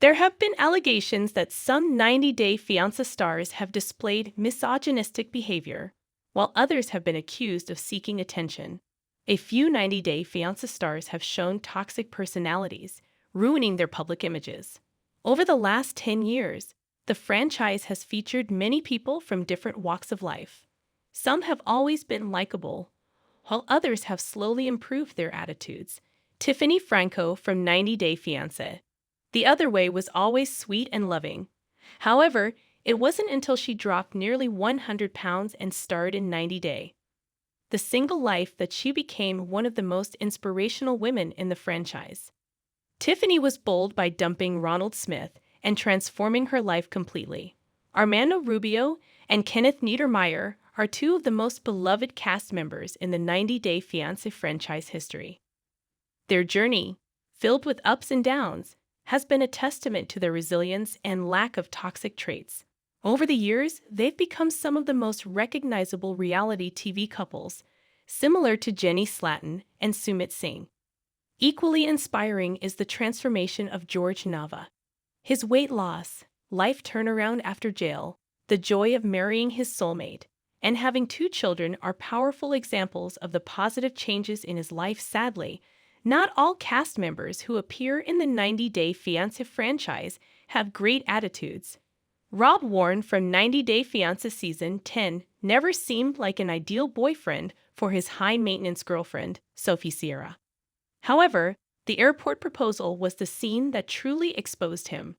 There have been allegations that some 90-Day Fiancé stars have displayed misogynistic behavior, while others have been accused of seeking attention. A few 90-Day Fiancé stars have shown toxic personalities, ruining their public images. Over the last 10 years, the franchise has featured many people from different walks of life. Some have always been likable, while others have slowly improved their attitudes. Tiffany Franco from 90-Day Fiancé. The other way was always sweet and loving. However, it wasn't until she dropped nearly 100 pounds and starred in 90 Day, the single life, that she became one of the most inspirational women in the franchise. Tiffany was bold by dumping Ronald Smith and transforming her life completely. Armando Rubio and Kenneth Niedermeyer are two of the most beloved cast members in the 90-Day Fiancé franchise history. Their journey, filled with ups and downs, has been a testament to their resilience and lack of toxic traits. Over the years, they've become some of the most recognizable reality TV couples, similar to Jenny Slatten and Sumit Singh. Equally inspiring is the transformation of George Nava. His weight loss, life turnaround after jail, the joy of marrying his soulmate, and having 2 children are powerful examples of the positive changes in his life. Sadly, not all cast members who appear in the 90-Day Fiancé franchise have great attitudes. Rob Warren from 90-Day Fiancé Season 10 never seemed like an ideal boyfriend for his high-maintenance girlfriend, Sophie Sierra. However, the airport proposal was the scene that truly exposed him.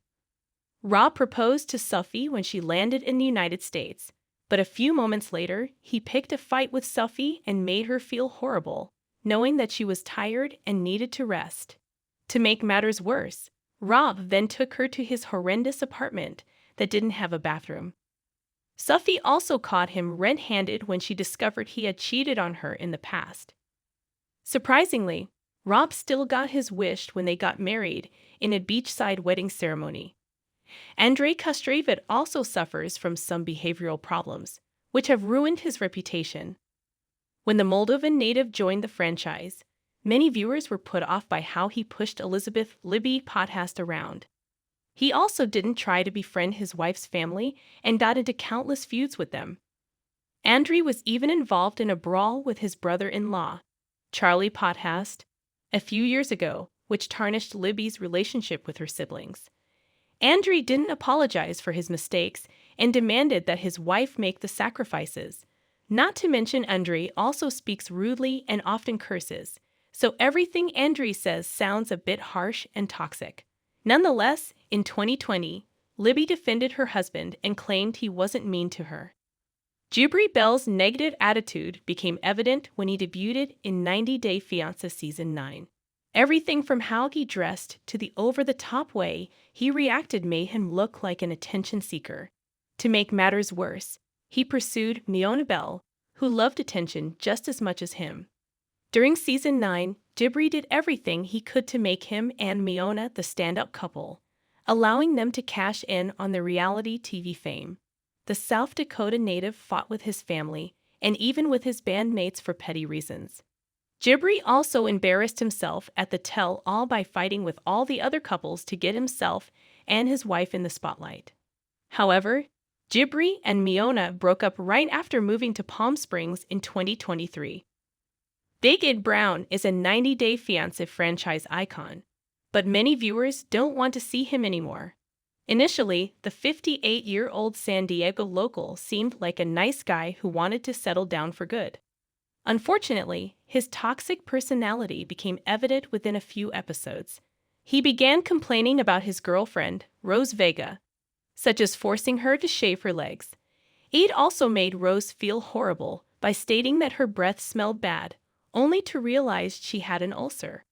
Rob proposed to Sophie when she landed in the United States, but a few moments later, he picked a fight with Sophie and made her feel horrible, knowing that she was tired and needed to rest. To make matters worse, Rob then took her to his horrendous apartment that didn't have a bathroom. Sophie also caught him red-handed when she discovered he had cheated on her in the past. Surprisingly, Rob still got his wish when they got married in a beachside wedding ceremony. Andrei Kostrevit also suffers from some behavioral problems, which have ruined his reputation. When the Moldovan native joined the franchise, many viewers were put off by how he pushed Elizabeth Libby Podcast around. He also didn't try to befriend his wife's family and got into countless feuds with them. Andrei was even involved in a brawl with his brother-in-law, Charlie Podcast, a few years ago, which tarnished Libby's relationship with her siblings. Andrei didn't apologize for his mistakes and demanded that his wife make the sacrifices. Not to mention, Andrei also speaks rudely and often curses, so everything Andrei says sounds a bit harsh and toxic. Nonetheless, in 2020, Libby defended her husband and claimed he wasn't mean to her. Jibri Bell's negative attitude became evident when he debuted in 90-Day Fiancé Season 9. Everything from how he dressed to the over-the-top way he reacted made him look like an attention seeker. To make matters worse, he pursued Miona Bell, who loved attention just as much as him. During Season 9, Jibri did everything he could to make him and Miona the stand-up couple, allowing them to cash in on their reality TV fame. The South Dakota native fought with his family and even with his bandmates for petty reasons. Jibri also embarrassed himself at the tell-all by fighting with all the other couples to get himself and his wife in the spotlight. However, Jibri and Miona broke up right after moving to Palm Springs in 2023. Big Ed Brown is a 90-Day Fiancé franchise icon, but many viewers don't want to see him anymore. Initially, the 58-year-old San Diego local seemed like a nice guy who wanted to settle down for good. Unfortunately, his toxic personality became evident within a few episodes. He began complaining about his girlfriend, Rose Vega, such as forcing her to shave her legs. Ed also made Rose feel horrible by stating that her breath smelled bad, only to realize she had an ulcer.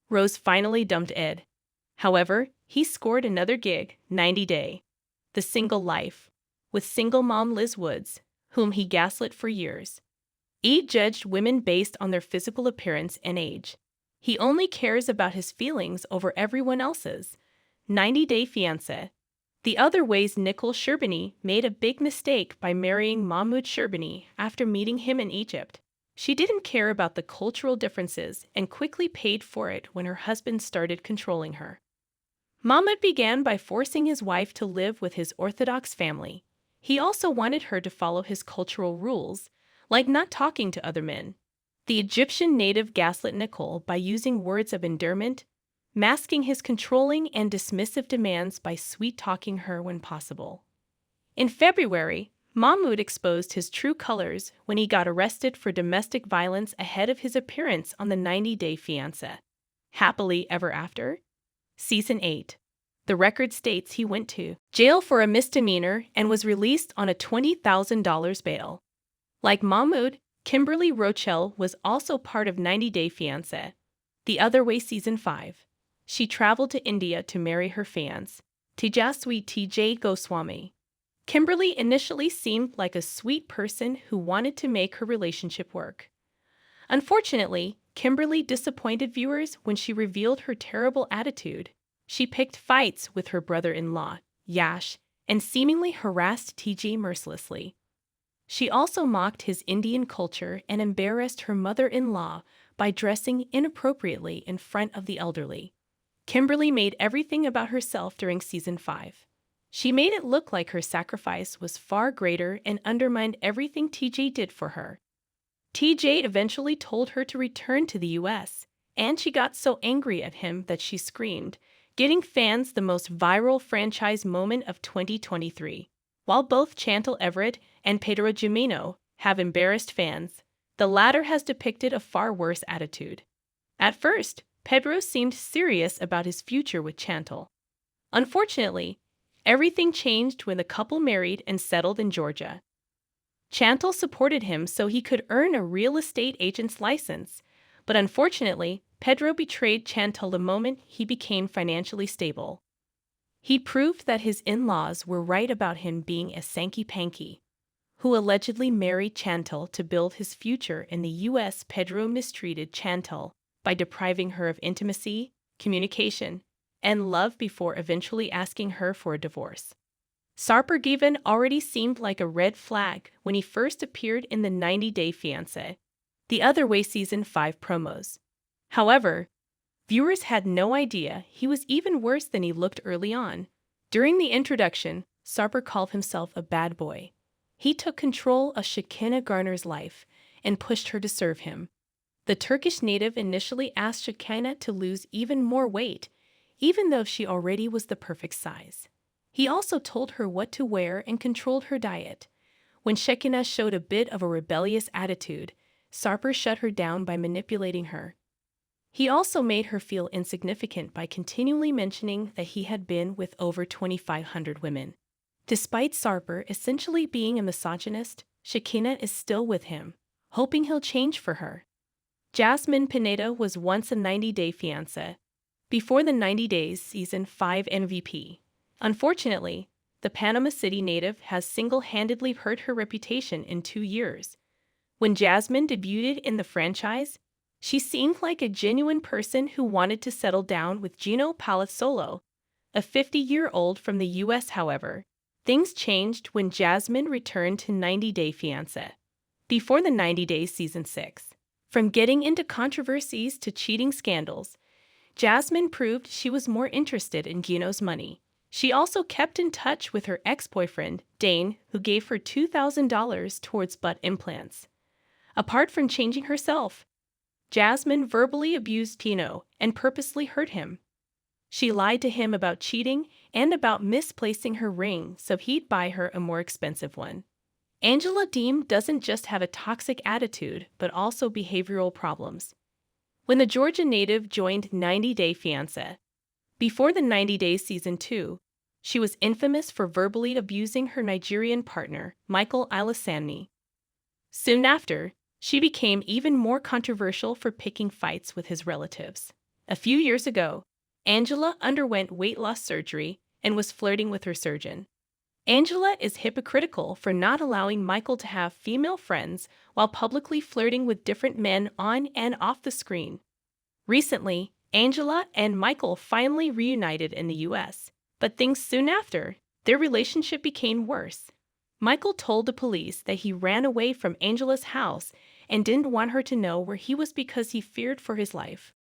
Rose finally dumped Ed. However, he scored another gig, 90 Day, The Single Life, with single mom Liz Woods, whom he gaslit for years. Ed judged women based on their physical appearance and age. He only cares about his feelings over everyone else's. 90 Day Fiancé. The other ways Nicole Sherbini made a big mistake by marrying Mahmoud Sherbini after meeting him in Egypt. She didn't care about the cultural differences and quickly paid for it when her husband started controlling her. Mahmoud began by forcing his wife to live with his Orthodox family. He also wanted her to follow his cultural rules, like not talking to other men. The Egyptian native gaslit Nicole by using words of endearment, masking his controlling and dismissive demands by sweet-talking her when possible. In February, Mahmoud exposed his true colors when he got arrested for domestic violence ahead of his appearance on the 90-Day Fiancé. Happily Ever After? Season 8. The record states he went to jail for a misdemeanor and was released on a $20,000 bail. Like Mahmoud, Kimberly Rochelle was also part of 90-Day Fiancé. The Other Way Season 5. She traveled to India to marry her fiancé, Tejaswi T.J. Goswami. Kimberly initially seemed like a sweet person who wanted to make her relationship work. Unfortunately, Kimberly disappointed viewers when she revealed her terrible attitude. She picked fights with her brother-in-law, Yash, and seemingly harassed TJ mercilessly. She also mocked his Indian culture and embarrassed her mother-in-law by dressing inappropriately in front of the elderly. Kimberly made everything about herself during Season 5. She made it look like her sacrifice was far greater and undermined everything TJ did for her. TJ eventually told her to return to the US, and she got so angry at him that she screamed, getting fans the most viral franchise moment of 2023. While both Chantal Everett and Pedro Jimeno have embarrassed fans, the latter has depicted a far worse attitude. At first, Pedro seemed serious about his future with Chantal. Unfortunately, everything changed when the couple married and settled in Georgia. Chantal supported him so he could earn a real estate agent's license, but unfortunately, Pedro betrayed Chantal the moment he became financially stable. He proved that his in-laws were right about him being a Sankey-Panky, who allegedly married Chantal to build his future in the U.S. Pedro mistreated Chantal by depriving her of intimacy, communication, and love before eventually asking her for a divorce. Sarper Given already seemed like a red flag when he first appeared in the 90-Day Fiancé, The Other Way Season 5 promos. However, viewers had no idea he was even worse than he looked early on. During the introduction, Sarper called himself a bad boy. He took control of Shekinah Garner's life and pushed her to serve him. The Turkish native initially asked Shekinah to lose even more weight, even though she already was the perfect size. He also told her what to wear and controlled her diet. When Shekinah showed a bit of a rebellious attitude, Sarper shut her down by manipulating her. He also made her feel insignificant by continually mentioning that he had been with over 2,500 women. Despite Sarper essentially being a misogynist, Shekinah is still with him, hoping he'll change for her. Jasmine Pineda was once a 90-Day Fiancé, before the 90 Days Season 5 MVP. Unfortunately, the Panama City native has single-handedly hurt her reputation in 2 years. When Jasmine debuted in the franchise, she seemed like a genuine person who wanted to settle down with Gino Palazzolo, a 50-year-old from the U.S. However, things changed when Jasmine returned to 90-Day Fiancé, before the 90 Days Season 6. From getting into controversies to cheating scandals, Jasmine proved she was more interested in Gino's money. She also kept in touch with her ex-boyfriend, Dane, who gave her $2,000 towards butt implants. Apart from changing herself, Jasmine verbally abused Pino and purposely hurt him. She lied to him about cheating and about misplacing her ring so he'd buy her a more expensive one. Angela Deem doesn't just have a toxic attitude, but also behavioral problems. When the Georgia native joined 90-Day Fiancé, before the 90 Days Season 2, she was infamous for verbally abusing her Nigerian partner, Michael Ilasani. Soon after, she became even more controversial for picking fights with his relatives. A few years ago, Angela underwent weight loss surgery and was flirting with her surgeon. Angela is hypocritical for not allowing Michael to have female friends while publicly flirting with different men on and off the screen. Recently, Angela and Michael finally reunited in the US, but things soon after, their relationship became worse. Michael told the police that he ran away from Angela's house and didn't want her to know where he was because he feared for his life.